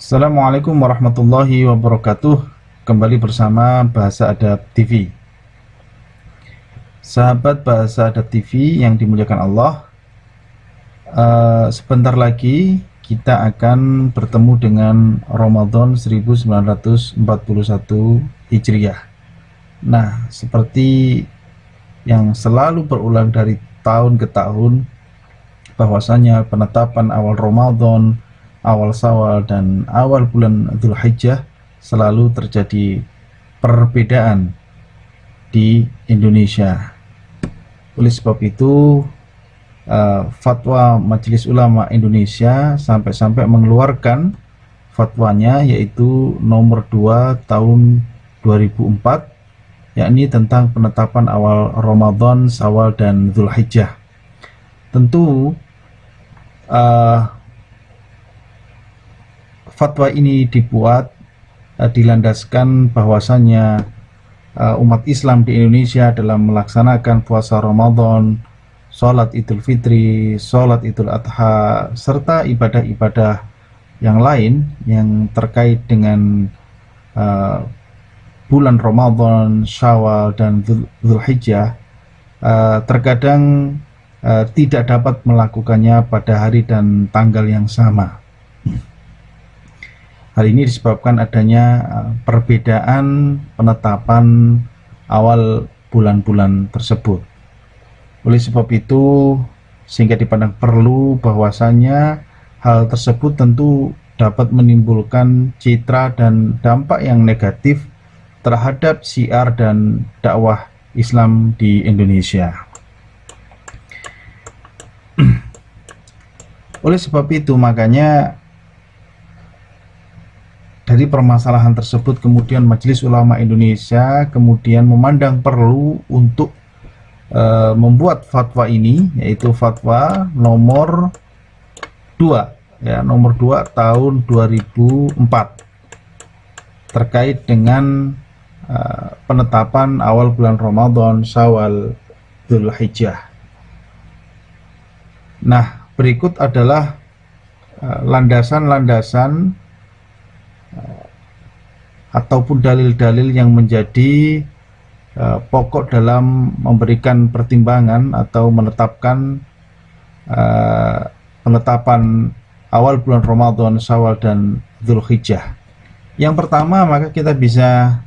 Assalamualaikum warahmatullahi wabarakatuh. Kembali bersama Bahasa Adab TV. Sahabat Bahasa Adab TV yang dimuliakan Allah, sebentar lagi kita akan bertemu dengan Ramadan 1941 Hijriah. Nah, seperti yang selalu berulang dari tahun ke tahun, bahwasanya penetapan awal Ramadan, awal Syawal, dan awal bulan Dzulhijjah selalu terjadi perbedaan di Indonesia. Oleh sebab itu, fatwa Majelis Ulama Indonesia sampai-sampai mengeluarkan fatwanya, yaitu nomor 2 tahun 2004, yakni tentang penetapan awal Ramadan, Syawal, dan Dzulhijjah. Tentu fatwa ini dibuat dilandaskan bahwasannya umat Islam di Indonesia dalam melaksanakan puasa Ramadan, sholat Idul Fitri, sholat Idul Adha, serta ibadah-ibadah yang lain yang terkait dengan bulan Ramadan, Syawal, dan Dzulhijjah, terkadang tidak dapat melakukannya pada hari dan tanggal yang sama. Hal ini disebabkan adanya perbedaan penetapan awal bulan-bulan tersebut. Oleh sebab itu, sehingga dipandang perlu bahwasanya hal tersebut tentu dapat menimbulkan citra dan dampak yang negatif terhadap syiar dan dakwah Islam di Indonesia. Oleh sebab itu, makanya dari permasalahan tersebut kemudian Majelis Ulama Indonesia kemudian memandang perlu untuk membuat fatwa ini, yaitu fatwa nomor 2 nomor 2 tahun 2004 terkait dengan penetapan awal bulan Ramadan, Syawal, Dzulhijjah. Nah, berikut adalah landasan-landasan ataupun dalil-dalil yang menjadi pokok dalam memberikan pertimbangan atau menetapkan penetapan awal bulan Ramadan, Syawal, dan Dzulhijjah. Yang pertama, maka kita bisa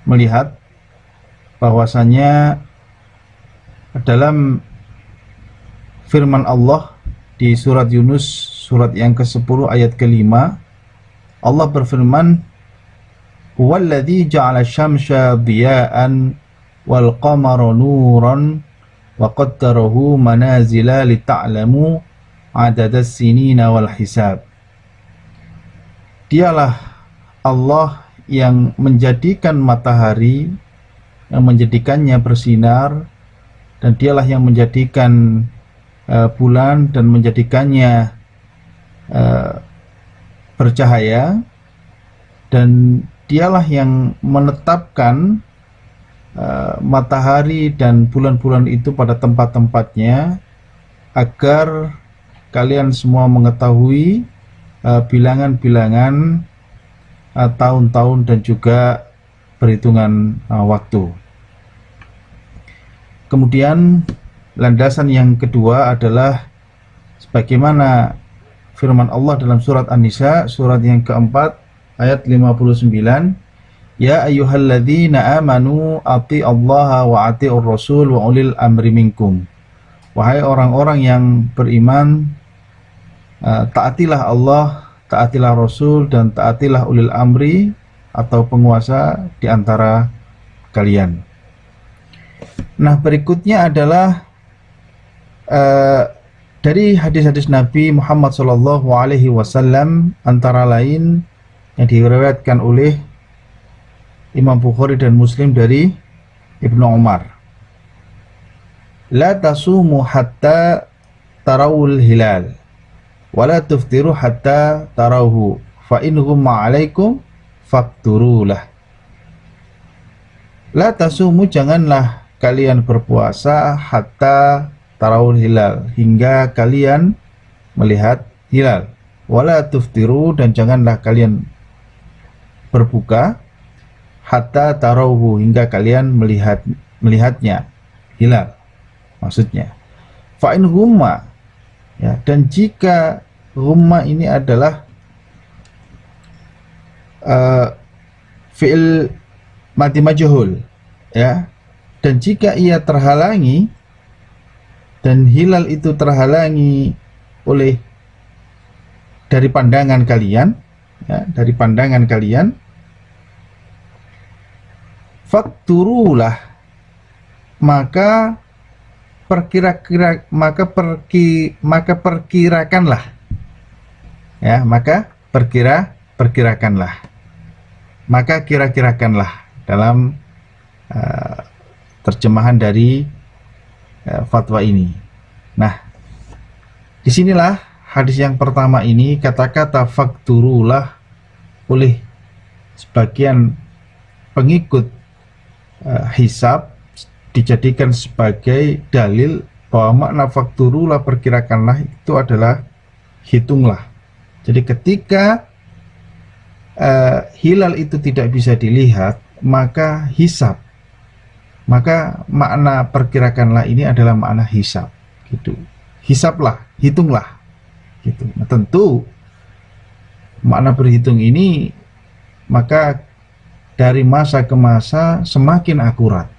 melihat bahwasanya dalam firman Allah di surat Yunus, surat yang ke-10 ayat ke-5, Allah berfirman, "Huwallazi ja'ala asy-syamsa diya'an wal qamara nuran wa qaddarahu manazila lita'lamu 'adadas sinina wal hisab." Dialah Allah yang menjadikan matahari, yang menjadikannya bersinar, dan dialah yang menjadikan bulan dan menjadikannya bercahaya, dan dialah yang menetapkan matahari dan bulan-bulan itu pada tempat-tempatnya agar kalian semua mengetahui bilangan-bilangan tahun-tahun dan juga perhitungan waktu. Kemudian landasan yang kedua adalah sebagaimana firman Allah dalam surat An-Nisa, surat yang keempat ayat 59, "Ya ayyuhalladzina amanu atti'allaha wa atti'ur rasul wa ulil amri minkum." Wahai orang-orang yang beriman, taatilah Allah, taatilah Rasul, dan taatilah ulil amri atau penguasa di antara kalian. Nah, berikutnya adalah dari hadis-hadis Nabi Muhammad SAW, antara lain yang diriwayatkan oleh Imam Bukhari dan Muslim dari Ibnu Umar. La tasumu hatta tarawul hilal wa la tuftiru hatta tarawhu fa in ghumma alaikum fakturulah. La tasumu, janganlah kalian berpuasa hatta tarawul hilal, hingga kalian melihat hilal. wala tuftiru, dan janganlah kalian berbuka hatta tarauhu, hingga kalian melihatnya, hilal maksudnya. Fa in humma, ya, dan jika humma ini adalah fi'il mati majhul, ya, dan jika ia terhalangi, dan hilal itu terhalangi oleh dari pandangan kalian, ya, dari pandangan kalian, fakturulah, maka perkirakanlah, ya, perkirakanlah, maka kira-kirakanlah dalam terjemahan dari fatwa ini. Nah, disinilah hadis yang pertama ini, kata-kata fakturulah oleh sebagian pengikut hisab dijadikan sebagai dalil bahwa makna fakturulah, perkirakanlah, itu adalah hitunglah. Jadi ketika hilal itu tidak bisa dilihat, maka hisab, maka makna perkirakanlah ini adalah makna hisab, gitu. Hisablah, hitunglah, gitu. Nah, tentu makna berhitung ini maka dari masa ke masa semakin akurat.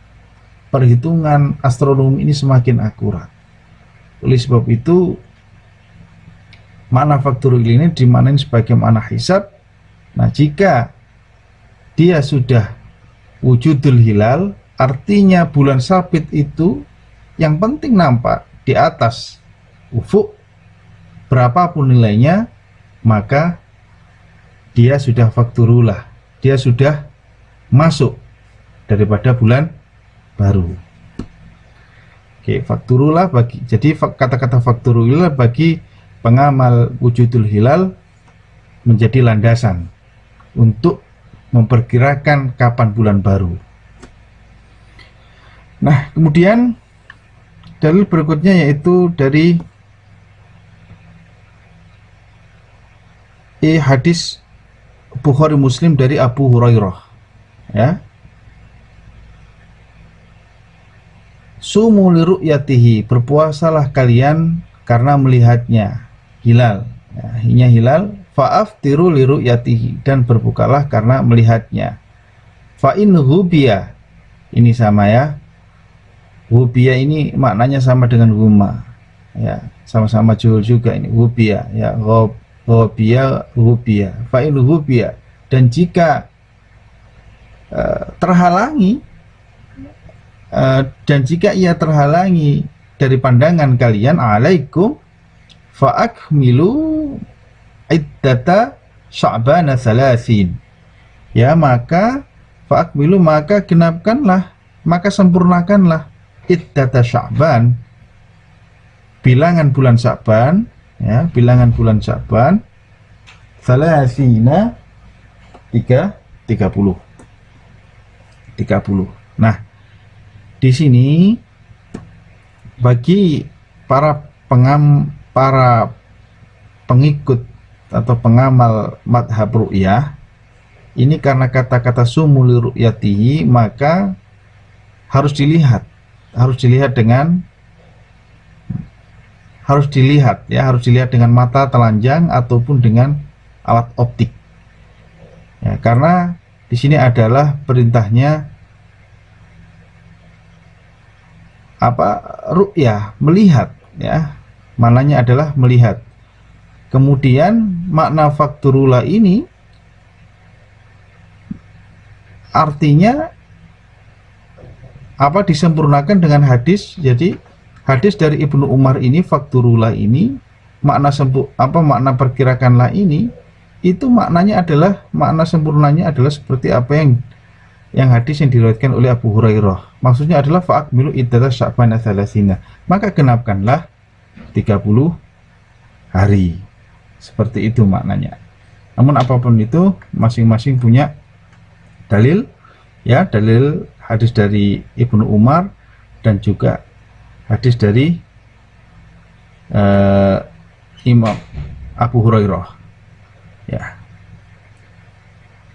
Perhitungan astronomi ini semakin akurat. Oleh sebab itu makna fakturul ini dimaknai sebagai makna hisab. Nah, jika dia sudah wujudul hilal, artinya bulan sabit itu yang penting nampak di atas ufuk, berapapun nilainya, maka dia sudah fakturulah, dia sudah masuk daripada bulan baru. Oke, fakturulah jadi kata-kata fakturulah bagi pengamal wujudul hilal menjadi landasan untuk memperkirakan kapan bulan baru. Nah, kemudian dalil berikutnya yaitu dari hadis Bukhari Muslim dari Abu Hurairah, ya. Sumu liru'yatihi, berpuasalah kalian karena melihatnya, hilal, ya, hanya hilal. Fa'aftiru liru'yatihi, dan berbukalah karena melihatnya. Fa'in hubiya, ini sama, ya. Hubiya ini maknanya sama dengan huma, ya, sama-sama juhul juga ini. Hubiya, ya, hubiya, hubiya. Fa'in hubiya, dan jika terhalangi, dan jika ia terhalangi dari pandangan kalian, alaikum fa'akmilu iddata sya'bana salasin, ya, maka fa'akmilu, maka genapkanlah, maka sempurnakanlah iddata sya'ban, bilangan bulan Sya'ban, ya, bilangan bulan Sya'ban, salasina 30. Nah, di sini bagi para pengikut atau pengamal madhab ru'yah ini, karena kata-kata sumuli ru'yatihi, maka harus dilihat dengan mata telanjang ataupun dengan alat optik, ya, karena di sini adalah perintahnya ru'yah, melihat, ya, maknanya adalah melihat. Kemudian makna fakturula ini artinya disempurnakan dengan hadis. Jadi hadis dari Ibnu Umar ini, fakturula ini, makna makna perkirakanlah ini, itu maknanya adalah, makna sempurnanya adalah seperti apa yang hadis yang diriwayatkan oleh Abu Hurairah. Maksudnya adalah fa'akmilu iddata sya'bana salasina, maka genapkanlah 30 hari. Seperti itu maknanya. Namun apapun itu, masing-masing punya dalil, ya, dalil hadis dari Ibnu Umar dan juga hadis dari Imam Abu Hurairah. Ya.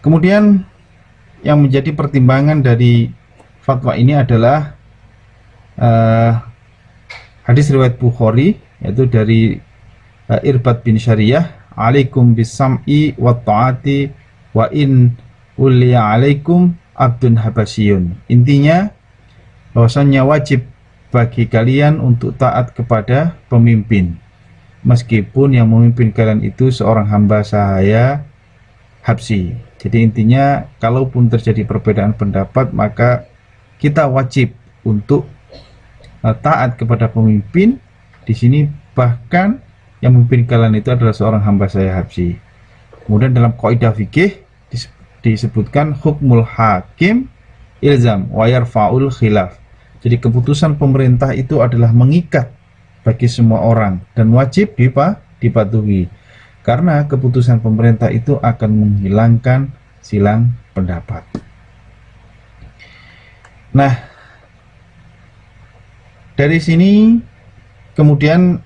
Kemudian yang menjadi pertimbangan dari fatwa ini adalah hadis riwayat Bukhari, yaitu dari Irbad bin Syariyah, alaikum bisam'i wa ta'ati wa in uliya alaikum abdun habasyun. Intinya bahwasanya wajib bagi kalian untuk taat kepada pemimpin, meskipun yang memimpin kalian itu seorang hamba sahaya Habsi. Jadi intinya, kalaupun terjadi perbedaan pendapat, maka kita wajib untuk taat kepada pemimpin. Di sini bahkan yang memimpin kalian itu adalah seorang hamba saya Habsi. Kemudian dalam kaidah fikih disebutkan hukmul hakim ilzam wa yarfa'ul khilaf. Jadi keputusan pemerintah itu adalah mengikat bagi semua orang dan wajib dipatuhi, karena keputusan pemerintah itu akan menghilangkan silang pendapat. Nah, dari sini kemudian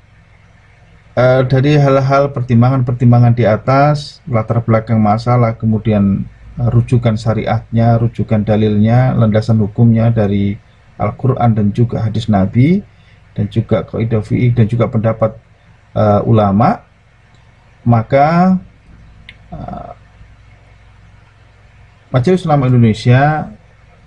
dari hal-hal pertimbangan-pertimbangan di atas, latar belakang masalah, kemudian rujukan syariatnya, rujukan dalilnya, landasan hukumnya dari Al-Quran dan juga hadis Nabi, dan juga kaidah fiqih dan juga pendapat ulama, maka Majelis Ulama Indonesia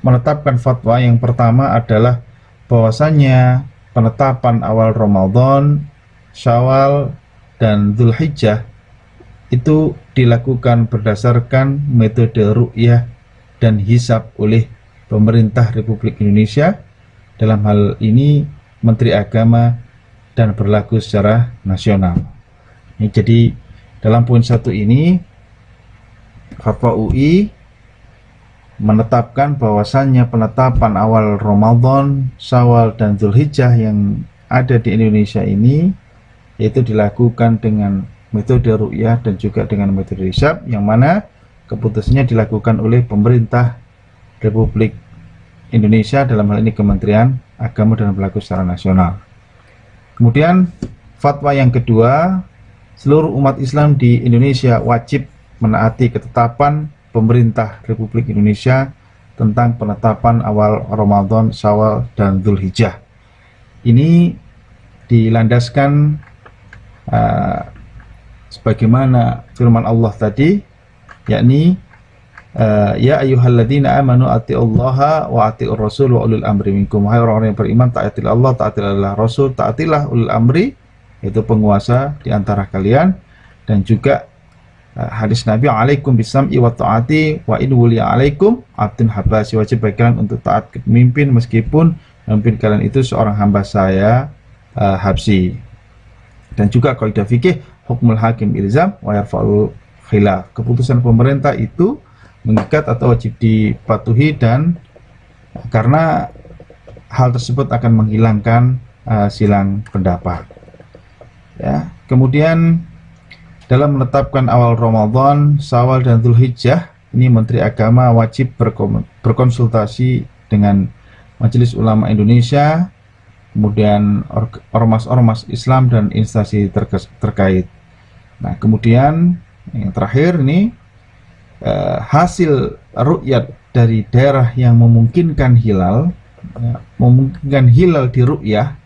menetapkan fatwa yang pertama adalah bahwasanya penetapan awal Ramadan, Syawal, dan Dzulhijjah itu dilakukan berdasarkan metode ru'yah dan hisab oleh pemerintah Republik Indonesia, dalam hal ini Menteri Agama, dan berlaku secara nasional. Jadi dalam poin 1 ini fatwa UI menetapkan bahwasannya penetapan awal Ramadan, Syawal, dan Dzulhijjah yang ada di Indonesia ini yaitu dilakukan dengan metode ru'yah dan juga dengan metode hisab, yang mana keputusannya dilakukan oleh pemerintah Republik Indonesia, dalam hal ini Kementerian Agama, dan berlaku secara nasional. Kemudian fatwa yang kedua, seluruh umat Islam di Indonesia wajib menaati ketetapan pemerintah Republik Indonesia tentang penetapan awal Ramadan, Syawal, dan Dzulhijjah. Ini dilandaskan sebagaimana firman Allah tadi, yakni ya ayyuhalladzina amanu atiullaha wa atiur rasul wa ulul amri minkum. Hai orang-orang yang beriman, taatilah Allah, taatilah Rasul, taatilah ulul amri, yaitu penguasa di antara kalian. Dan juga hadis Nabi, alaikum bisam'i wa ta'ati wa in wuliya alaikum abdun habasy, wajib bagi kalian untuk taat ke pemimpin meskipun pemimpin kalian itu seorang hamba saya Habsi. Dan juga kaidah fikih hukmul hakim ilzam wa yarfa'ul khilaf, keputusan pemerintah itu mengikat atau wajib dipatuhi, dan karena hal tersebut akan menghilangkan silang pendapat. Ya. Kemudian dalam menetapkan awal Ramadan, Syawal, dan Dzulhijjah, ini Menteri Agama wajib berkonsultasi dengan Majelis Ulama Indonesia, kemudian ormas-ormas Islam dan instansi terkait. Nah, kemudian yang terakhir ini hasil ru'yat dari daerah yang memungkinkan hilal, di ru'yah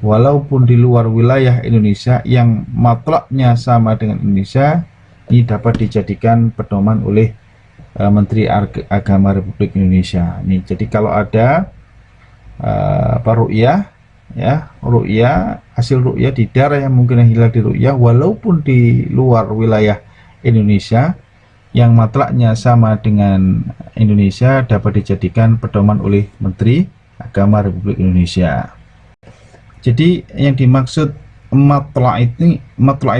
walaupun di luar wilayah Indonesia yang matlaknya sama dengan Indonesia, ini dapat dijadikan pedoman oleh Menteri Agama Republik Indonesia. Ini jadi kalau ada ru'yah, ya, hasil ru'yah di daerah yang mungkin hilal di ru'yah walaupun di luar wilayah Indonesia yang matlaknya sama dengan Indonesia, dapat dijadikan pedoman oleh Menteri Agama Republik Indonesia. Jadi yang dimaksud matla'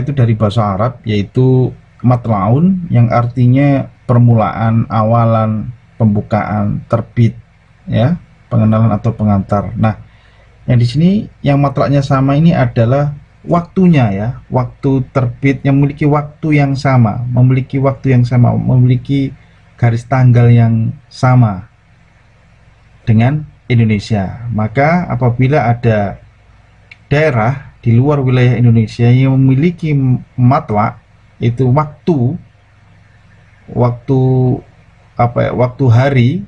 itu dari bahasa Arab, yaitu matla'un, yang artinya permulaan, awalan, pembukaan, terbit, ya, pengenalan atau pengantar. Nah, yang di sini yang matla'nya sama ini adalah waktunya, ya, waktu terbit yang memiliki waktu yang sama, memiliki garis tanggal yang sama dengan Indonesia. Maka apabila ada daerah di luar wilayah Indonesia yang memiliki matla', itu waktu waktu hari,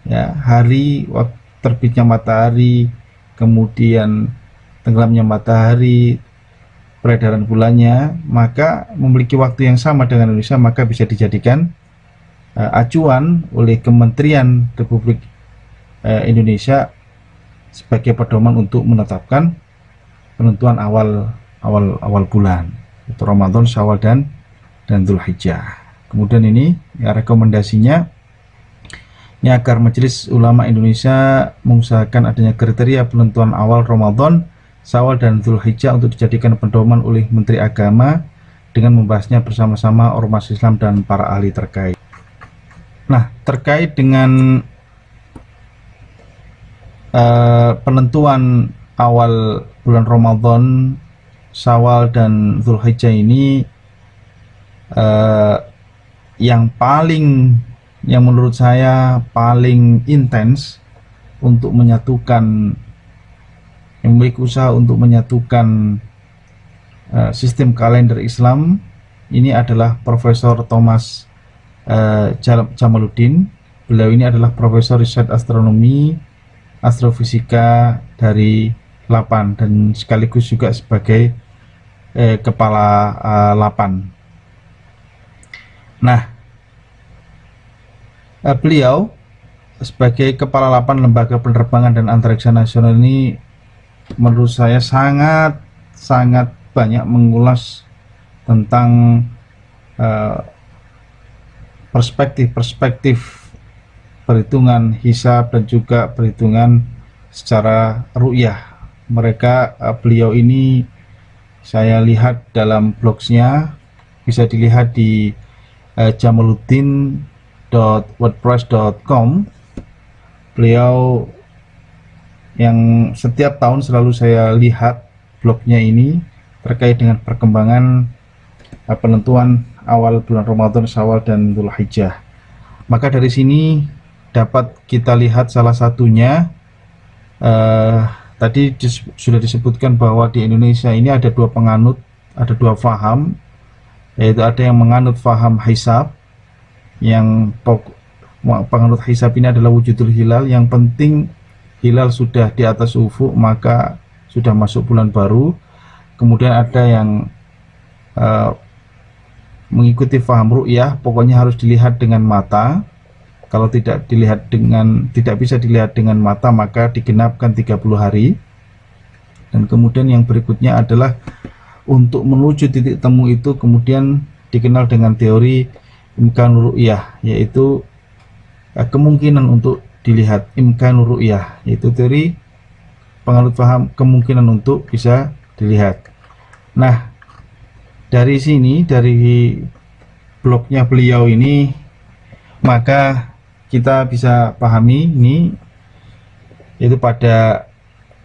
ya, hari waktu terbitnya matahari, kemudian tenggelamnya matahari, peredaran bulannya, maka memiliki waktu yang sama dengan Indonesia, maka bisa dijadikan acuan oleh Kementerian Republik Indonesia sebagai pedoman untuk menetapkan penentuan awal bulan, itu Ramadan, Syawal dan Dzulhijjah. Kemudian ini ya rekomendasinya, ini agar Majelis Ulama Indonesia mengusahakan adanya kriteria penentuan awal Ramadan, Syawal dan Dzulhijjah untuk dijadikan pedoman oleh Menteri Agama dengan membahasnya bersama-sama ormas Islam dan para ahli terkait. Nah, terkait dengan penentuan awal bulan Ramadan, Syawal dan Dzulhijjah ini, yang menurut saya paling intens untuk menyatukan, yang memiliki usaha untuk menyatukan sistem kalender Islam ini adalah Profesor Thomas Jamaluddin. Beliau ini adalah Profesor Riset Astronomi Astrofisika dari LAPAN dan sekaligus juga sebagai Kepala LAPAN. Nah, beliau sebagai Kepala LAPAN Lembaga Penerbangan dan Antariksa Nasional ini menurut saya sangat banyak mengulas tentang perspektif perhitungan hisab dan juga perhitungan secara ru'yah. Beliau ini saya lihat dalam blogsnya, bisa dilihat di jamaluddin.wordpress.com. Beliau yang setiap tahun selalu saya lihat blognya ini terkait dengan perkembangan penentuan awal bulan Ramadan, Syawal dan Dzulhijjah. Maka dari sini dapat kita lihat salah satunya, tadi sudah disebutkan bahwa di Indonesia ini ada dua faham, yaitu ada yang menganut faham hisab, yang penganut hisab ini adalah wujudul hilal, yang penting hilal sudah di atas ufuk maka sudah masuk bulan baru. Kemudian ada yang mengikuti faham ru'yah, pokoknya harus dilihat dengan mata. Kalau tidak bisa dilihat dengan mata, maka digenapkan 30 hari. Dan kemudian yang berikutnya adalah untuk menuju titik temu itu kemudian dikenal dengan teori imkanur ru'yah, yaitu kemungkinan untuk dilihat. Imkanur ru'yah yaitu teori penganut paham kemungkinan untuk bisa dilihat. Nah, dari sini, dari blognya beliau ini, maka kita bisa pahami ini, yaitu pada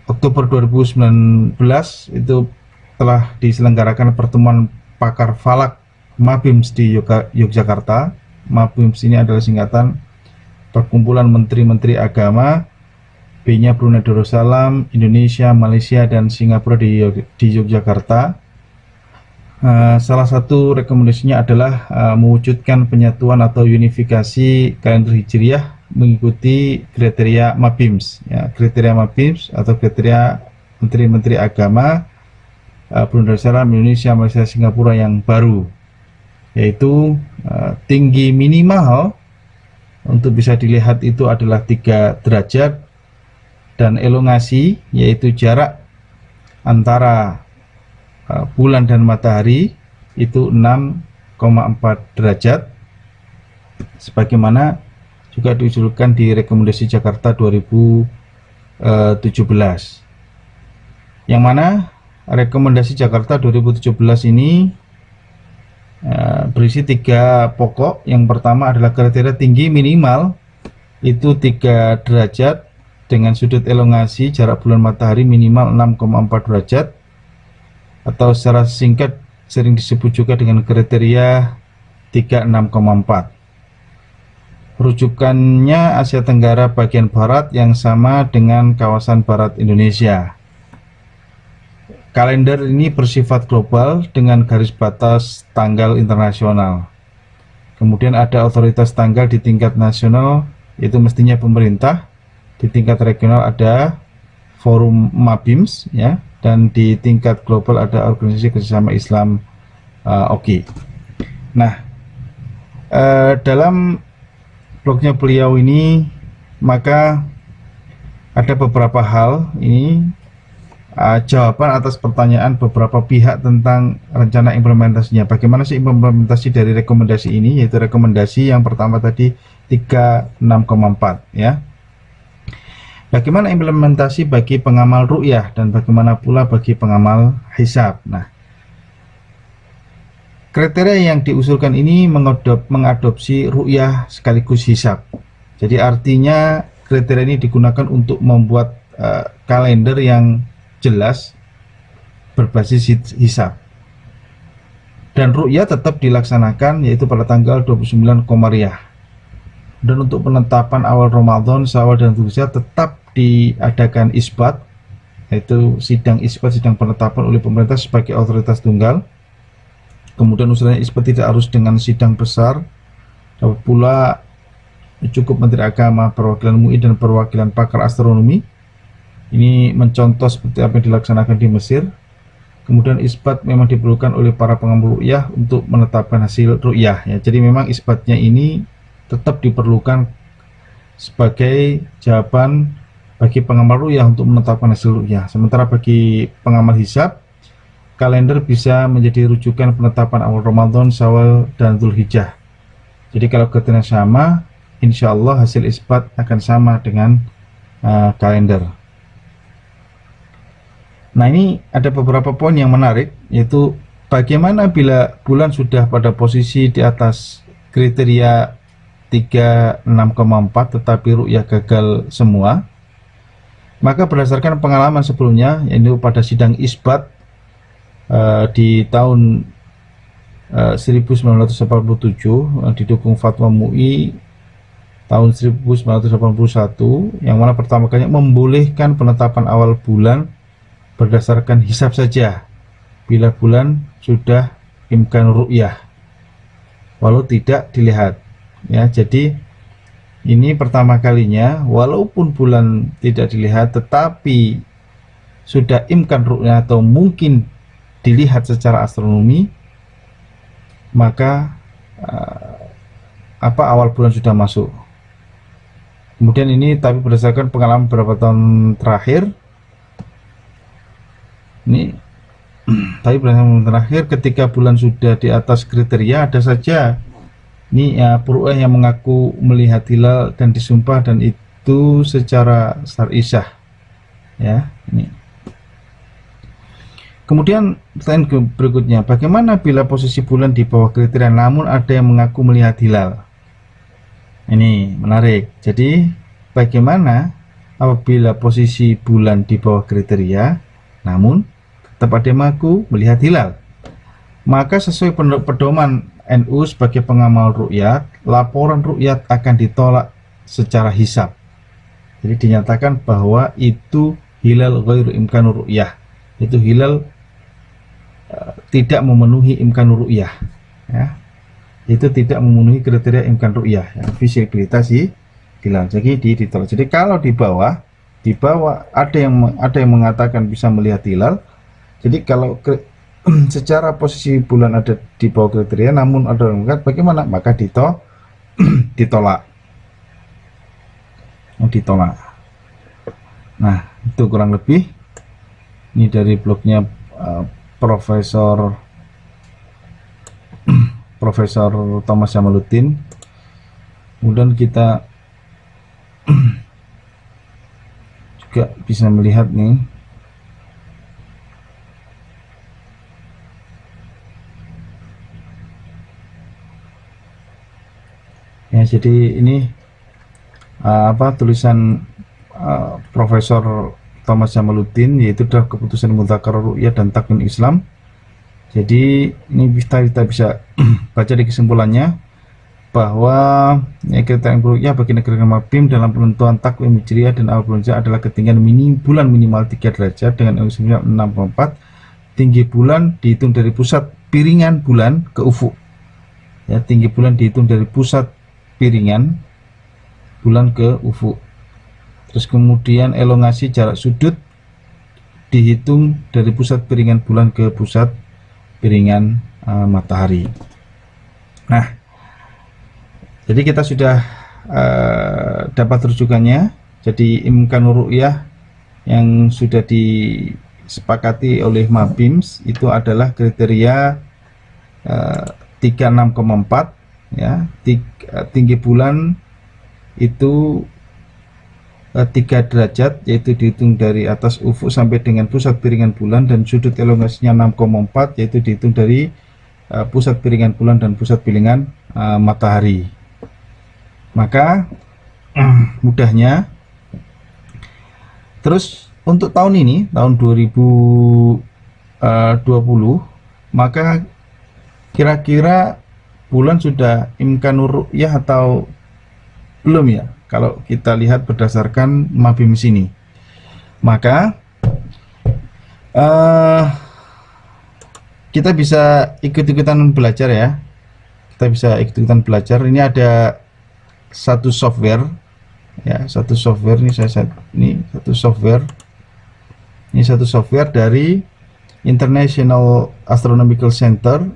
Oktober 2019 itu telah diselenggarakan pertemuan pakar falak MABIMS di Yogyakarta. MABIMS ini adalah singkatan Perkumpulan Menteri-Menteri Agama, B-nya Brunei Darussalam, Indonesia, Malaysia, dan Singapura di Yogyakarta. Salah satu rekomendasinya adalah mewujudkan penyatuan atau unifikasi kalender Hijriah mengikuti kriteria MABIMS, ya, kriteria MABIMS atau kriteria Menteri-Menteri Agama Brunei Darussalam, Indonesia, Malaysia, Singapura yang baru, yaitu tinggi minimal untuk bisa dilihat itu adalah 3 derajat, dan elongasi yaitu jarak antara bulan dan matahari itu 6,4 derajat, sebagaimana juga diusulkan di rekomendasi Jakarta 2017. Yang mana rekomendasi Jakarta 2017 ini berisi 3 pokok. Yang pertama adalah kriteria tinggi minimal itu 3 derajat dengan sudut elongasi jarak bulan matahari minimal 6,4 derajat, atau secara singkat sering disebut juga dengan kriteria 36,4. Rujukannya Asia Tenggara bagian barat yang sama dengan kawasan barat Indonesia. kalender ini bersifat global dengan garis batas tanggal internasional. Kemudian ada otoritas tanggal di tingkat nasional, yaitu mestinya pemerintah. Di tingkat regional ada forum Mabims, ya, dan di tingkat global ada organisasi kerjasama Islam, OKI. Nah, dalam blognya beliau ini maka ada beberapa hal ini, jawaban atas pertanyaan beberapa pihak tentang rencana implementasinya. Bagaimana sih implementasi dari rekomendasi ini, yaitu rekomendasi yang pertama tadi 36,4, ya. Bagaimana implementasi bagi pengamal ru'yah dan bagaimana pula bagi pengamal hisab. Nah, kriteria yang diusulkan ini mengadopsi ru'yah sekaligus hisab. Jadi artinya kriteria ini digunakan untuk membuat kalender yang jelas berbasis hisab. Dan ru'yah tetap dilaksanakan yaitu pada tanggal 29 Komariah. Dan untuk penetapan awal Ramadan, Syawal dan Dzulhijjah tetap diadakan isbat, yaitu sidang isbat, sidang penetapan oleh pemerintah sebagai otoritas tunggal. Kemudian usulannya isbat tidak harus dengan sidang besar, dapat pula cukup Menteri Agama, perwakilan MUI dan perwakilan pakar astronomi. Ini mencontoh seperti apa yang dilaksanakan di Mesir. Kemudian isbat memang diperlukan oleh para pengamal ru'yah untuk menetapkan hasil ru'yah, ya. Jadi memang isbatnya ini tetap diperlukan sebagai jawaban bagi pengamal ru'yah untuk menetapkan hasil ru'yah. Sementara bagi pengamal hisab, kalender bisa menjadi rujukan penetapan awal Ramadan, Syawal dan Dzulhijjah. Jadi kalau ketentuannya sama, insya Allah hasil isbat akan sama dengan kalender. Nah, ini ada beberapa poin yang menarik, yaitu bagaimana bila bulan sudah pada posisi di atas kriteria 36,4 tetapi ru'yah gagal semua. Maka berdasarkan pengalaman sebelumnya, yaitu pada sidang isbat di tahun 1987 didukung fatwa MUI tahun 1981, yang mana pertama kali membolehkan penetapan awal bulan berdasarkan hisab saja bila bulan sudah imkan ru'yah walau tidak dilihat, ya. Jadi ini pertama kalinya walaupun bulan tidak dilihat tetapi sudah imkan ru'yah atau mungkin dilihat secara astronomi, maka awal bulan sudah masuk. Kemudian ini tapi berdasarkan pengalaman beberapa tahun terakhir ini, tapi berdasarkan terakhir ketika bulan sudah di atas kriteria, ada saja ini peru'yah yang mengaku melihat hilal dan disumpah, dan itu secara syar'i sah, ya. Ini kemudian pertanyaan berikutnya, bagaimana bila posisi bulan di bawah kriteria namun ada yang mengaku melihat hilal? Ini menarik. Jadi bagaimana apabila posisi bulan di bawah kriteria namun tetap ada yang mengaku melihat hilal? Maka sesuai pedoman NU sebagai pengamal ru'yat, laporan ru'yat akan ditolak secara hisab. Jadi dinyatakan bahwa itu hilal ghairu imkanur ru'yah, itu hilal tidak memenuhi imkanur ru'yah, ya. Itu tidak memenuhi kriteria imkan ru'yah, ya, visibilitas hilal. Jadi ditolak. Jadi kalau di bawah ada yang mengatakan bisa melihat hilal. Jadi kalau secara posisi bulan ada di bawah kriteria namun ada yang mengatakan bagaimana, maka ditolak. Nah, itu kurang lebih ini dari blognya Profesor Thomas Jamaluddin. Kemudian kita juga bisa melihat nih, ya. Jadi ini tulisan Profesor Thomas Jamaluddin, yaitu adalah keputusan Mudzakarah Ru'yah dan Takwin Islam. Jadi ini kita bisa baca di kesimpulannya bahwa kriteria ru'yah bagi negara Mabim dalam penentuan takwim hijriah dan awal bulan hijriah adalah ketinggian bulan minimal 3 derajat dengan 6,4 tinggi bulan dihitung dari pusat piringan bulan ke ufuk. Ya, tinggi bulan dihitung dari pusat piringan bulan ke ufuk. Terus kemudian elongasi jarak sudut dihitung dari pusat piringan bulan ke pusat piringan matahari. Nah, jadi kita sudah dapat rujukannya. Jadi imkanur ru'yah yang sudah disepakati oleh Mabims itu adalah kriteria 36,4 ya. Tinggi bulan itu 3 derajat, yaitu dihitung dari atas ufuk sampai dengan pusat piringan bulan, dan sudut elongasinya 6,4 yaitu dihitung dari pusat piringan bulan dan pusat piringan matahari. Maka mudahnya, terus untuk tahun ini, tahun 2020, maka kira-kira bulan sudah imkanur ru'yah atau belum ya? Kalau kita lihat berdasarkan Mabims ini, maka kita bisa ikut-ikutan belajar ya. Kita bisa ikut-ikutan belajar. Ini ada satu software ya, satu software ini satu software dari International Astronomical Center,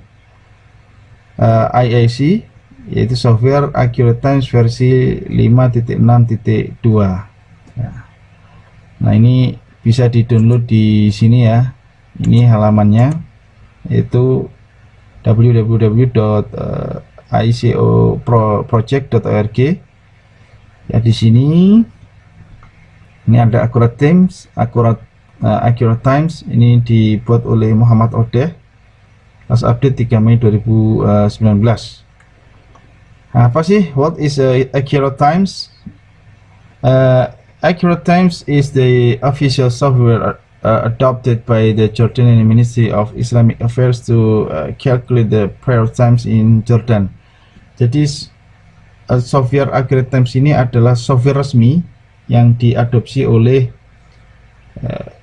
IAC, yaitu software Accurate Times versi 5.6.2 ya. Nah, ini bisa di-download di sini ya. Ini halamannya, yaitu www.icoproject.org. Ya, di sini ini ada Accurate Times. Ini dibuat oleh Muhammad Odeh. Last update 3 Mei 2019. Apa sih what is Accurate Times? Accurate Times is the official software adopted by the Jordanian Ministry of Islamic Affairs to calculate the prayer times in Jordan. Jadi software Accurate Times ini adalah software resmi yang diadopsi oleh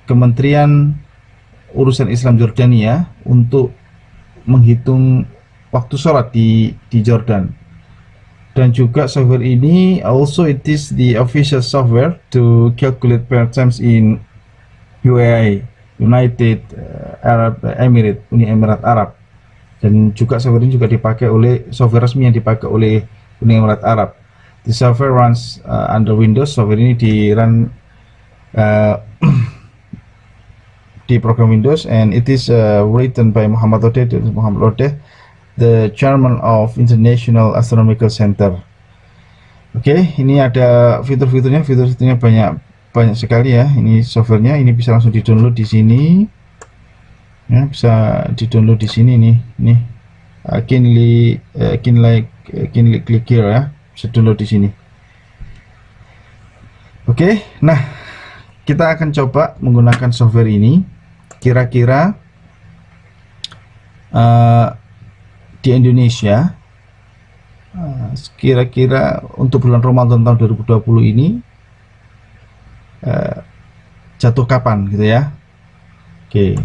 Kementerian Urusan Islam Jordania untuk menghitung waktu sholat di Jordan. Dan juga software ini also it is the official software to calculate prayer times in UAE, United Arab Emirates, Uni Emirat Arab. Dan juga software ini juga dipakai oleh software resmi yang dipakai oleh Uni Emirat Arab. The software runs under Windows. Software ini di run di program Windows, and it is written by Muhammad Odeh, the Chairman of International Astronomical Center. Oke, ini ada fitur-fiturnya banyak sekali ya. Ini softwarenya, ini bisa langsung di-download di sini. Ya, bisa di-download di sini nih. Klik here ya. Bisa download di sini. Oke, nah kita akan coba menggunakan software ini. Kira-kira di Indonesia, kira-kira untuk bulan Ramadan tahun 2020 ini jatuh kapan gitu ya. Oke,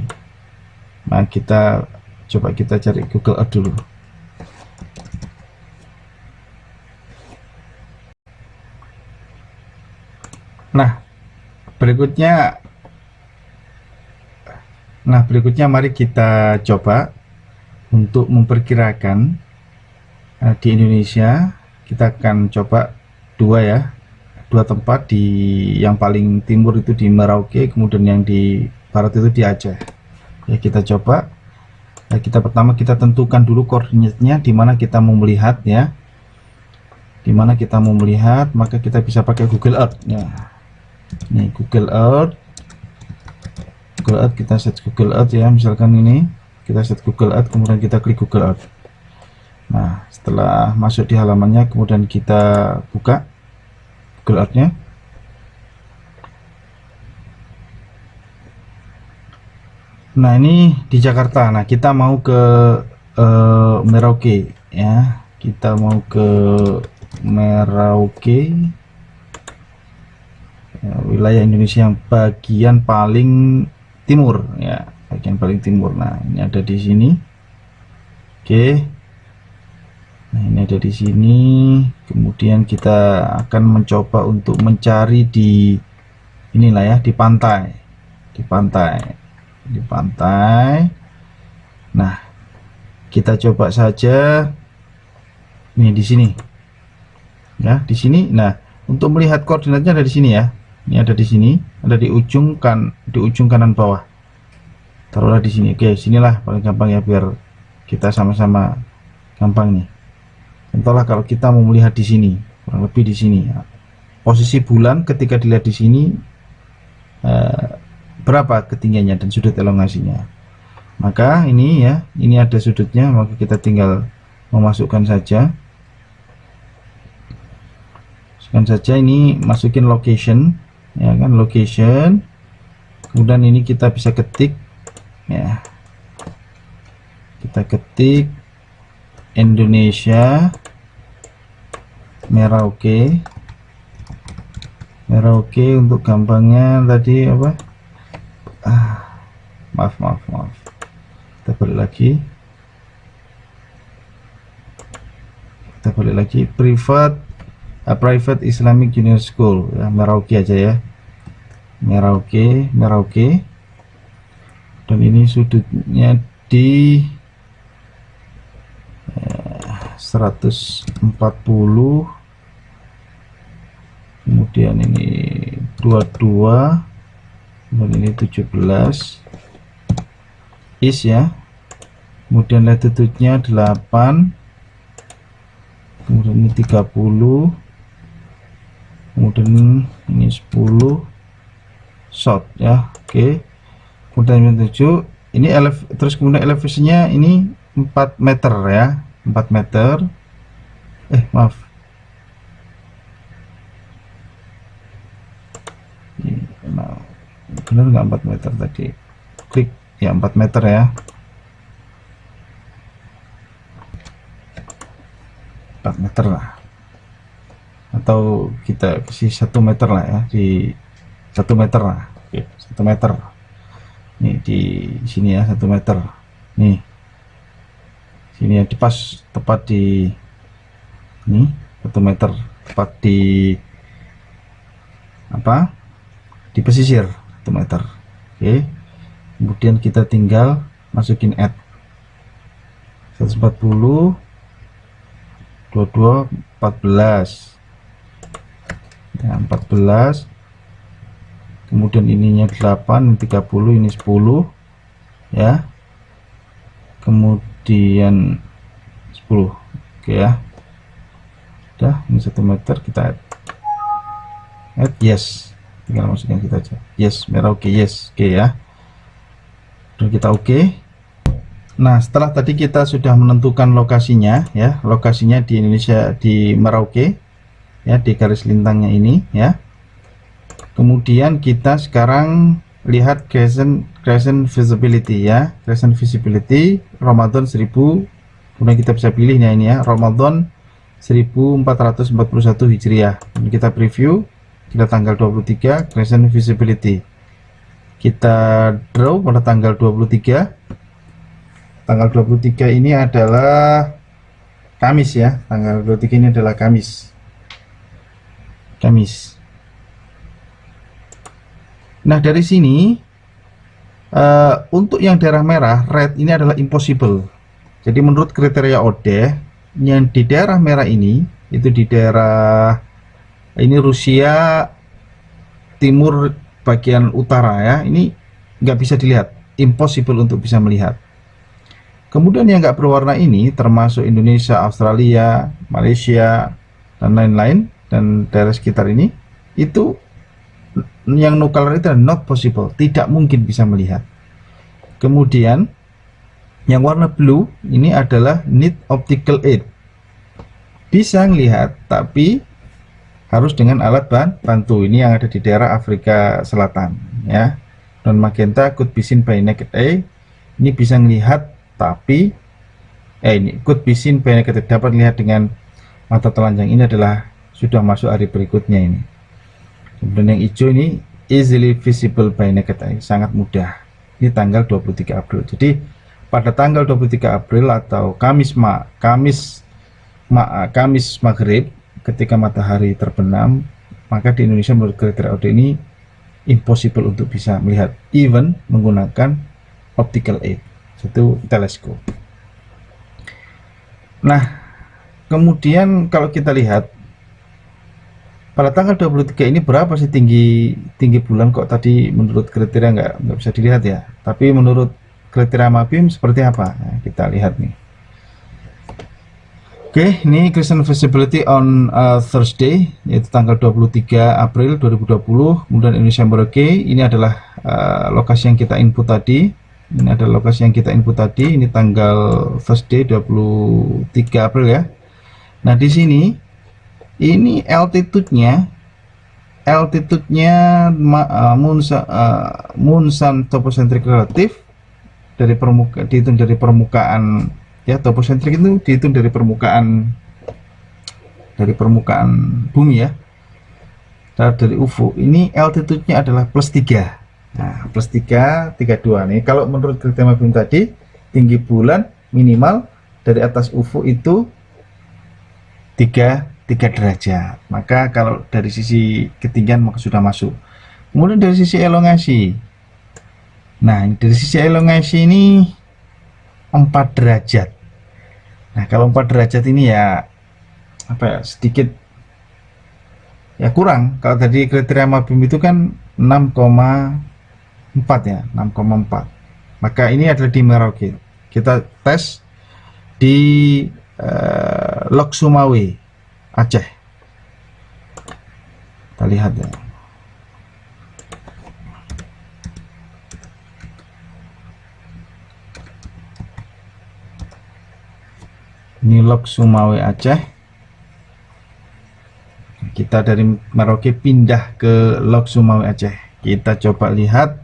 nah kita cari Google Earth dulu. Nah berikutnya mari kita coba untuk memperkirakan di Indonesia. Kita akan coba dua tempat, di yang paling timur itu di Merauke, kemudian yang di barat itu di Aceh ya. Kita coba pertama kita tentukan dulu koordinatnya di mana kita mau melihat ya, maka kita bisa pakai Google Earth ya. Nih Google Earth, kita set Google Earth ya, misalkan ini kita set Google Earth, kemudian kita klik Google Earth. Nah, setelah masuk di halamannya, kemudian kita buka Google Earth-nya. Nah, ini di Jakarta. Nah, kita mau ke Merauke ya. Kita mau ke Merauke ya, wilayah Indonesia yang bagian paling timur ya. bagian paling timur. Nah, ini ada di sini. Oke. Nah, ini ada di sini. Kemudian kita akan mencoba untuk mencari di inilah ya, di pantai. Di pantai. Di pantai. Nah, kita coba saja. Ini di sini. Ya, di sini. Nah, untuk melihat koordinatnya ada di sini ya. Ini ada di sini, ada di ujung kanan bawah. Taruhlah di sini. Oke, sinilah paling gampang ya, biar kita sama-sama gampang nih. Contohlah kalau kita mau melihat di sini, kurang lebih di sini. Posisi bulan ketika dilihat di sini berapa ketinggiannya dan sudut elongasinya. Maka ini ya, ini ada sudutnya, maka kita tinggal memasukkan saja. Ini masukin location, ya kan, location. Kemudian ini kita bisa ketik ya, kita ketik Indonesia Merauke. Merauke untuk gampangnya tadi apa, maaf, kita balik lagi, private Islamic Junior School ya, Merauke aja ya, Merauke. Dan ini sudutnya di 140, kemudian ini 22, dan ini 17 is ya. Kemudian latitude-nya 8, kemudian ini 30, kemudian ini 10 shot ya. Oke. Kemudian 7 ini terus kemudian elevasinya ini 4 meter ya, 4 meter. Maaf, nah, benar nggak 4 meter tadi, klik ya, 4 meter ya, 4 meter lah, atau kita kasih 1 meter lah ya, di 1 meter lah. Oke, 1 meter nih di sini ya, 1 meter nih sini ya, tepat di ini 1 meter, tepat di apa, di pesisir 1 meter. Oke, kemudian kita tinggal masukin add 140, 22, 14 ya, 14, kemudian ininya 8, 30, ini 10 ya, kemudian 10. Oke ya, udah, ini 1 meter, kita add yes, tinggal masukin kita aja yes, Merauke yes. Oke ya, dan kita oke. Nah, setelah tadi kita sudah menentukan lokasinya ya, lokasinya di Indonesia, di Merauke ya, di garis lintangnya ini ya. Kemudian kita sekarang lihat crescent visibility ya, crescent visibility Ramadan 1000. Kemudian kita bisa pilih ya, ini ya, Ramadan 1441 Hijriah. Ini kita preview, kita tanggal 23 crescent visibility. Kita draw pada tanggal 23. Tanggal 23 ini adalah Kamis ya, tanggal 23 ini adalah Kamis. Nah, dari sini untuk yang daerah merah red ini adalah impossible. Jadi menurut kriteria ODE, yang di daerah merah ini, itu di daerah ini Rusia timur bagian utara ya, ini nggak bisa dilihat, impossible untuk bisa melihat. Kemudian yang nggak berwarna ini termasuk Indonesia, Australia, Malaysia, dan lain-lain, dan daerah sekitar ini, itu yang no color itu not possible, tidak mungkin bisa melihat. Kemudian yang warna blue ini adalah need optical aid, bisa melihat tapi harus dengan alat bantu. Ini yang ada di daerah Afrika Selatan ya. Dan magenta could be seen by naked eye, ini bisa melihat tapi ini could be seen by naked eye, dapat lihat dengan mata telanjang. Ini adalah sudah masuk hari berikutnya ini. Kemudian yang hijau ini easily visible by naked eye, sangat mudah Ini tanggal 23 April. Jadi pada tanggal 23 April atau Kamis maghrib, ketika matahari terbenam, maka di Indonesia menurut kriteria OD ini impossible untuk bisa melihat, even menggunakan optical aid, itu teleskop. Nah, kemudian kalau kita lihat pada tanggal 23 ini berapa sih tinggi bulan, kok tadi menurut kriteria nggak bisa dilihat ya, tapi menurut kriteria Mabim seperti apa? Nah, kita lihat nih. Oke, ini Christian visibility on Thursday, yaitu tanggal 23 April 2020. Kemudian Indonesia Merauke, ini adalah lokasi yang kita input tadi. Ini adalah lokasi yang kita input tadi. Ini tanggal Thursday 23 April ya. Nah, di sini ini altitude-nya Moon-Sun topocentric relative dihitung dari permukaan ya. Topocentric itu dihitung dari permukaan bumi ya, dari UFO. Ini altitude-nya adalah plus 3. Nah, plus 3, 32 nih. Kalau menurut kriteria Mabim tadi, tinggi bulan minimal dari atas UFO itu 3 derajat. Maka kalau dari sisi ketinggian maka sudah masuk. Kemudian dari sisi elongasi. Nah, dari sisi elongasi ini 4 derajat. Nah, kalau 4 derajat ini ya apa ya, sedikit ya kurang. Kalau tadi kriteria Mabim itu kan 6,4 ya, 6,4. Maka ini adalah di Merauke. Kita tes di Lok Sumawe, Aceh. Kita lihat ya. Ini Lok Sumawe Aceh. Kita dari Merauke pindah ke Lok Sumawe Aceh. Kita coba lihat.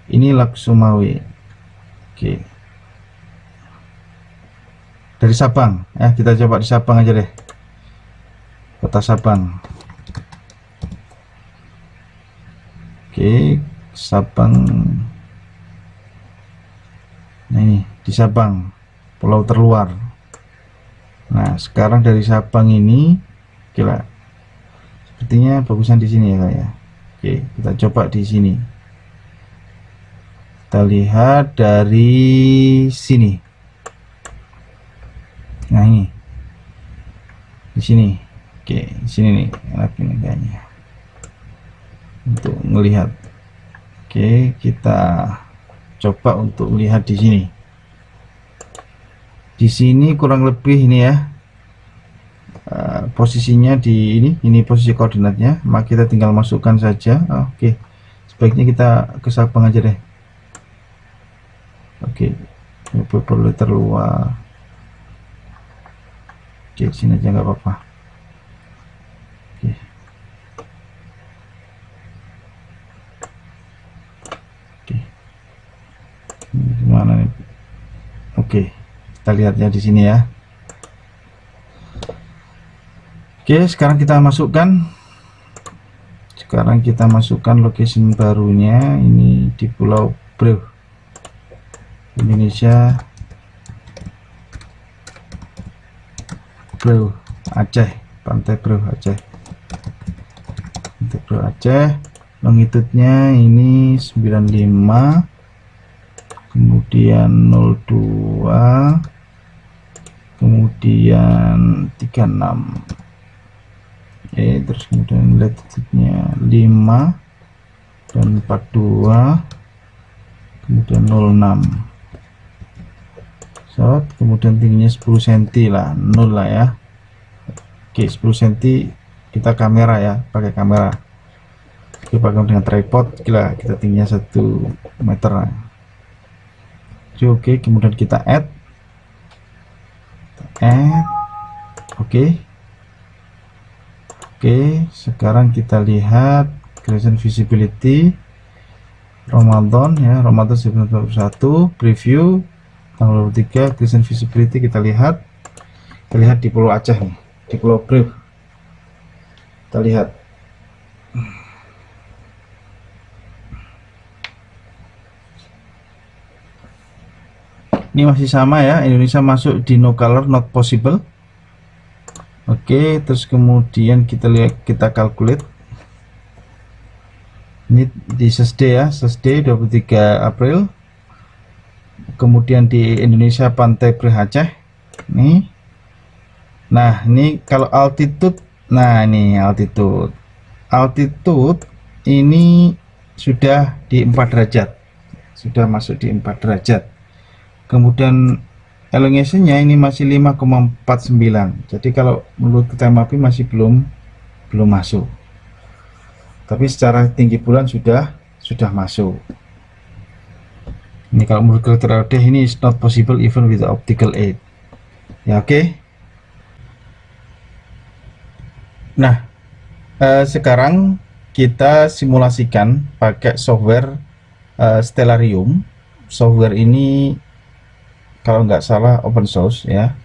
Ini Lok Sumawe. Oke. Dari Sabang ya, kita coba di Sabang aja deh. Kota Sabang. Oke, Sabang. Nah, ini di Sabang, pulau terluar. Nah, sekarang dari Sabang ini kira sepertinya bagusan di sini ya Kak ya. Oke, kita coba di sini. Kita lihat dari sini. Nah, ini di sini. Oke, di sini nih enak ini kayaknya untuk melihat. Oke, kita coba untuk melihat di sini. Di sini kurang lebih ini ya, posisinya di ini posisi koordinatnya. Maka kita tinggal masukkan saja. Oke, sebaiknya kita ke Sabang aja deh. Oke, perlu terluar. Oke, sini aja nggak apa-apa. Oke. Oke. Gimana nih? Oke, kita lihat ya di sini ya. Oke, sekarang kita masukkan. Location barunya ini di Pulau Breu, Indonesia, Breu, Aceh, Pantai Breu, Aceh. Pantai Breu, Aceh. Longitude-nya ini 95, kemudian 02, kemudian 36. Terus kemudian latitude-nya 5 dan 42, kemudian 06. Kemudian tingginya 10 cm lah, 0 lah ya. Oke, 10 cm kita kamera ya, pakai kamera. Oke, pakai dengan tripod, kita tingginya 1 meter lah. Oke, kemudian kita add. Oke, sekarang kita lihat creation visibility Ramadan ya, Ramadan 1941 preview tanggal 23 creation visibility. Kita lihat di Pulau Aceh nih, di Pulau Breu. Kita lihat Ini masih sama ya, Indonesia masuk di no color not possible. Oke, terus kemudian kita lihat, kita calculate. Ini di Thursday ya, Thursday 23 April. Kemudian di Indonesia Pantai Pri Aceh. Nih. Nah, ini kalau altitude, nah ini altitude. Altitude ini sudah di 4 derajat. Sudah masuk di 4 derajat. Kemudian elongationnya ini masih 5,49. Jadi kalau menurut kita MAP masih belum masuk. Tapi secara tinggi bulan sudah masuk. Ini kalau menurut kriteria D ini is not possible even with the optical aid. Ya, oke. Nah, sekarang kita simulasikan pakai software Stellarium. Software ini kalau nggak salah open source ya.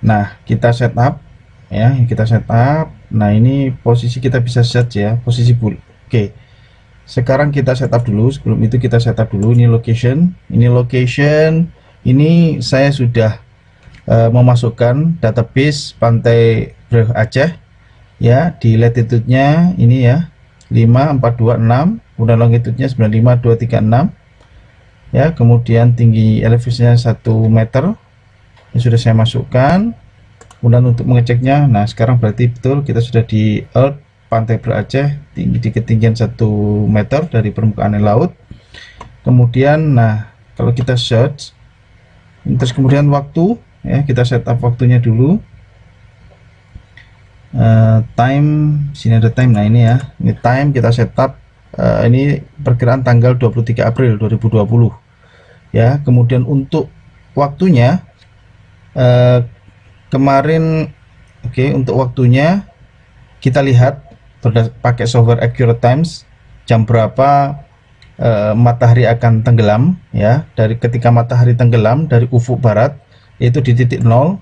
Nah, kita setup ya, kita setup. Nah, ini posisi kita bisa set ya, posisi bull. Oke. Sekarang kita setup dulu. Sebelum itu kita setup dulu ini location. Ini saya sudah memasukkan database Pantai Pri Aceh ya, di latitude-nya ini ya 5426, kemudian longitude-nya 95236 ya, kemudian tinggi elevasinya 1 meter yang sudah saya masukkan. Kemudian untuk mengeceknya, nah sekarang berarti betul kita sudah di Earth Pantai Pri Aceh, tinggi di ketinggian 1 meter dari permukaan laut. Kemudian nah kalau kita search, terus kemudian waktu ya, kita setup waktunya dulu. Time, sini ada time. Nah ini ya, ini time kita setup. Ini perkiraan tanggal 23 April 2020 ya. Kemudian untuk waktunya kemarin, oke, untuk waktunya kita lihat pakai software Accurate Times jam berapa matahari akan tenggelam ya. Dari ketika matahari tenggelam dari ufuk barat, yaitu di titik 0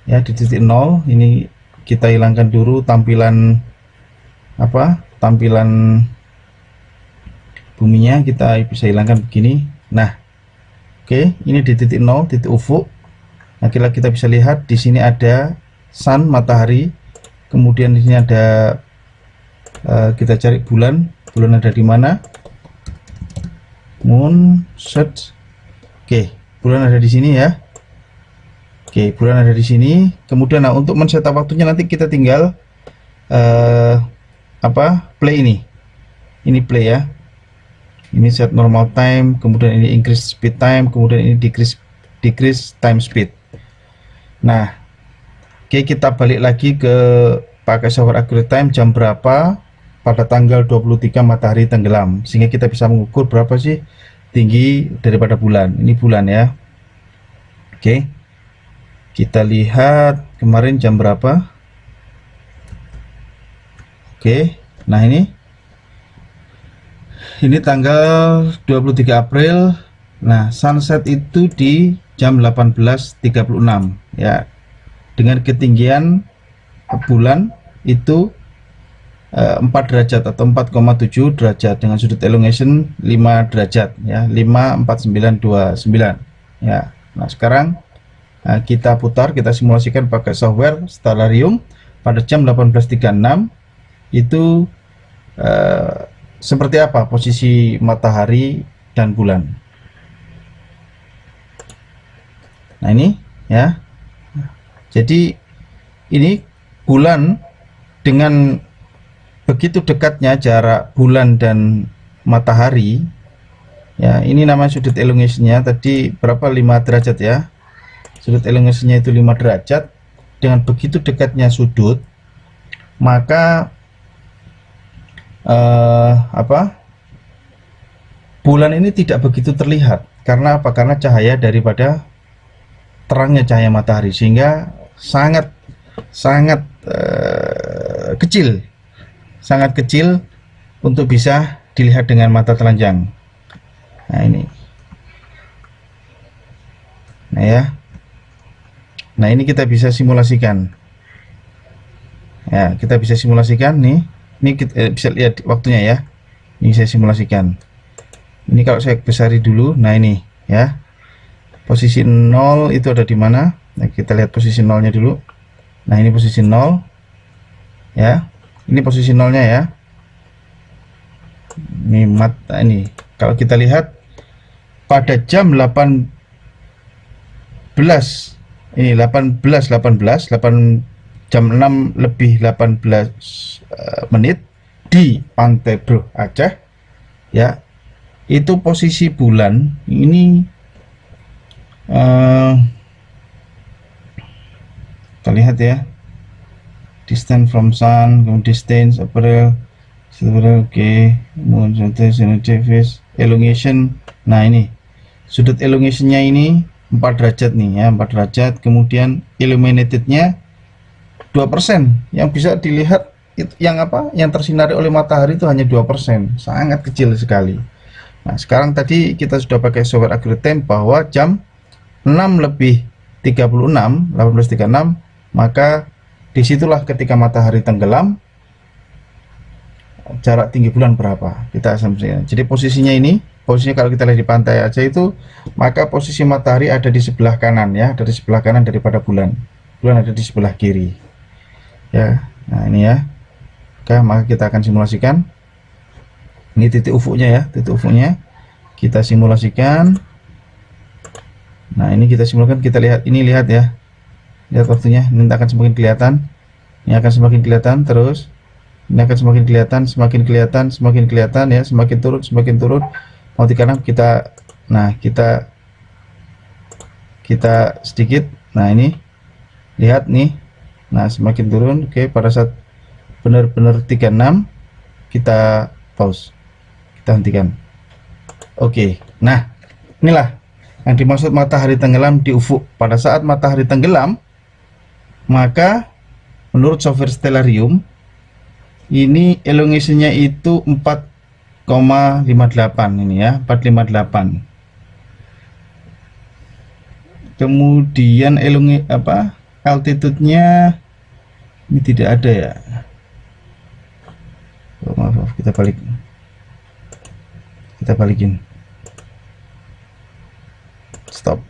ya, di titik 0. Ini kita hilangkan dulu tampilan tampilan buminya, kita bisa hilangkan begini. Nah, oke, ini di titik 0, titik ufuk. Nah, kita bisa lihat di sini ada sun, matahari. Kemudian di sini ada kita cari bulan ada di mana? Moon, search. Oke, bulan ada di sini ya. Oke, bulan ada di sini. Kemudian nah, untuk men-setup waktunya nanti kita tinggal play ini. Ini play ya. Ini set normal time, kemudian ini increase speed time, kemudian ini decrease time speed. Nah, oke, kita balik lagi ke pakai software Accurate Time jam berapa pada tanggal 23 matahari tenggelam, sehingga kita bisa mengukur berapa sih tinggi daripada bulan. Ini bulan ya. Oke, kita lihat kemarin jam berapa. Oke, nah ini tanggal 23 April. Nah, sunset itu di jam 18.36 ya, dengan ketinggian bulan itu 4 derajat atau 4,7 derajat dengan sudut elongation 5 derajat ya, 54929 ya. Nah, sekarang kita putar, kita simulasikan pakai software Stellarium pada jam 18.36 itu seperti apa posisi matahari dan bulan. Nah, ini ya. Jadi ini bulan, dengan begitu dekatnya jarak bulan dan matahari ya, ini namanya sudut elongationnya tadi berapa, 5 derajat ya. Sudut elongationnya itu 5 derajat. Dengan begitu dekatnya sudut, maka bulan ini tidak begitu terlihat. Karena apa? Karena cahaya daripada terangnya cahaya matahari, sehingga sangat kecil, sangat kecil untuk bisa dilihat dengan mata telanjang. Nah, ini. Nah ya. Nah, ini kita bisa simulasikan. Ya, kita bisa simulasikan nih. Ini kita bisa lihat waktunya ya. Ini saya simulasikan. Ini kalau saya besari dulu, nah ini ya. Posisi 0 itu ada di mana? Nah, kita lihat posisi 0-nya dulu. Nah, ini posisi 0 ya. Ini posisi 0-nya ya. Ini mata ini. Kalau kita lihat pada jam 18 ini 8 jam 6 lebih 18 menit di Pantai Bro Aceh ya, itu posisi bulan ini kita lihat ya, distance from sun, distance April, oke, elongation. Nah ini sudut elongationnya ini 4 derajat nih ya, 4 derajat. Kemudian illuminatednya 2%, yang bisa dilihat yang apa, yang tersinari oleh matahari itu hanya 2%, sangat kecil sekali. Nah sekarang tadi kita sudah pakai software accurate time bahwa jam 6 lebih 36, 18.36, maka disitulah ketika matahari tenggelam. Jarak tinggi bulan berapa kita asumsikan. Jadi posisinya ini, posisinya kalau kita lihat di pantai aja itu, maka posisi matahari ada di sebelah kanan ya, dari sebelah kanan daripada bulan. Bulan ada di sebelah kiri ya. Nah ini ya. Oke, maka kita akan simulasikan. Ini titik ufuknya ya, titik ufuknya kita simulasikan. Nah ini kita simulasikan, kita lihat ini, lihat ya, lihat waktunya. Ini akan semakin kelihatan, ini akan semakin kelihatan terus. Ini akan semakin kelihatan, semakin kelihatan, semakin kelihatan ya, semakin turun, semakin turun. Mau dikarenakan kita, nah kita sedikit. Nah ini lihat nih, nah semakin turun. Oke, pada saat benar-benar 36 kita pause, kita hentikan. Oke, nah inilah yang dimaksud matahari tenggelam di ufuk. Pada saat matahari tenggelam, maka menurut software Stellarium ini elongationnya itu 4,58 ini ya, 458. Kemudian altitude-nya ini tidak ada ya. Oh, maaf, kita balikin, stop.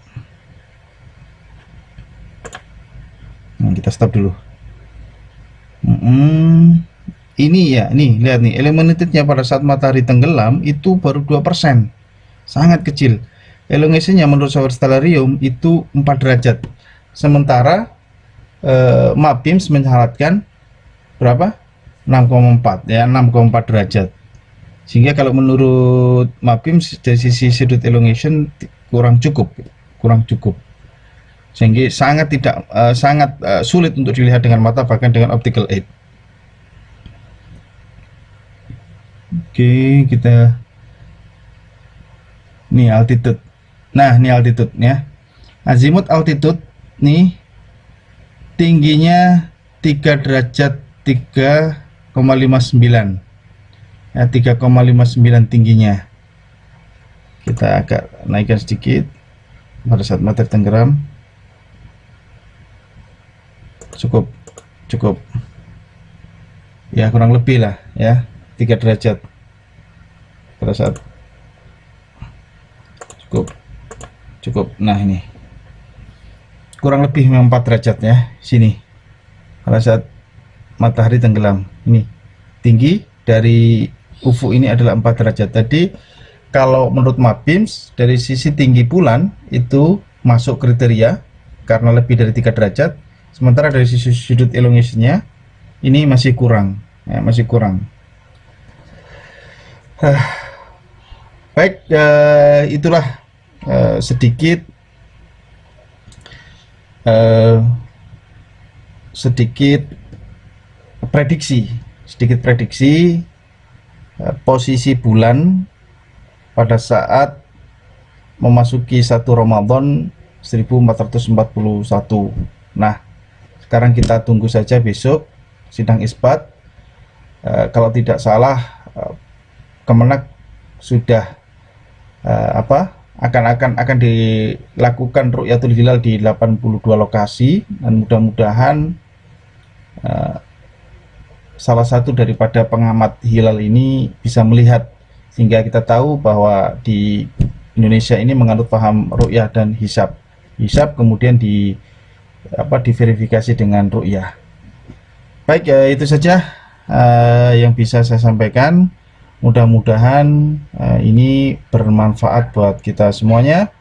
Nah, kita stop dulu. Ini ya, nih lihat nih, illuminatednya pada saat matahari tenggelam itu baru 2%, sangat kecil. Elongationnya menurut software Stellarium itu 4 derajat, sementara Mabims mensyaratkan berapa? 6,4 ya, 6,4 derajat. Sehingga kalau menurut Mabims dari sisi sudut elongation kurang cukup, sehingga sangat sulit untuk dilihat dengan mata, bahkan dengan optical aid. Oke, kita nih altitude. Nah ini altitude ya, azimut altitude nih tingginya 3 derajat 3,59 ya, 3,59 tingginya. Kita agak naikkan sedikit pada saat matahari tenggelam. Cukup ya, kurang lebih lah ya, 3 derajat pada saat cukup. Nah ini kurang lebih 4 derajat ya sini pada saat matahari tenggelam. Ini tinggi dari ufuk ini adalah 4 derajat. Tadi kalau menurut Mabims dari sisi tinggi bulan itu masuk kriteria karena lebih dari 3 derajat, sementara dari sisi sudut elongationnya ini masih kurang ya, masih kurang. Baik, itulah sedikit prediksi posisi bulan pada saat memasuki 1 Ramadan 1441. Nah sekarang kita tunggu saja besok sidang isbat. Kalau tidak salah Kemenak sudah akan dilakukan ru'yatul hilal di 82 lokasi, dan mudah-mudahan salah satu daripada pengamat hilal ini bisa melihat sehingga kita tahu bahwa di Indonesia ini menganut paham ru'yah dan hisab. Hisab kemudian diverifikasi dengan ru'yah. Baik, itu saja yang bisa saya sampaikan. Mudah-mudahan ini bermanfaat buat kita semuanya.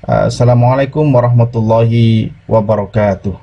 Assalamualaikum warahmatullahi wabarakatuh.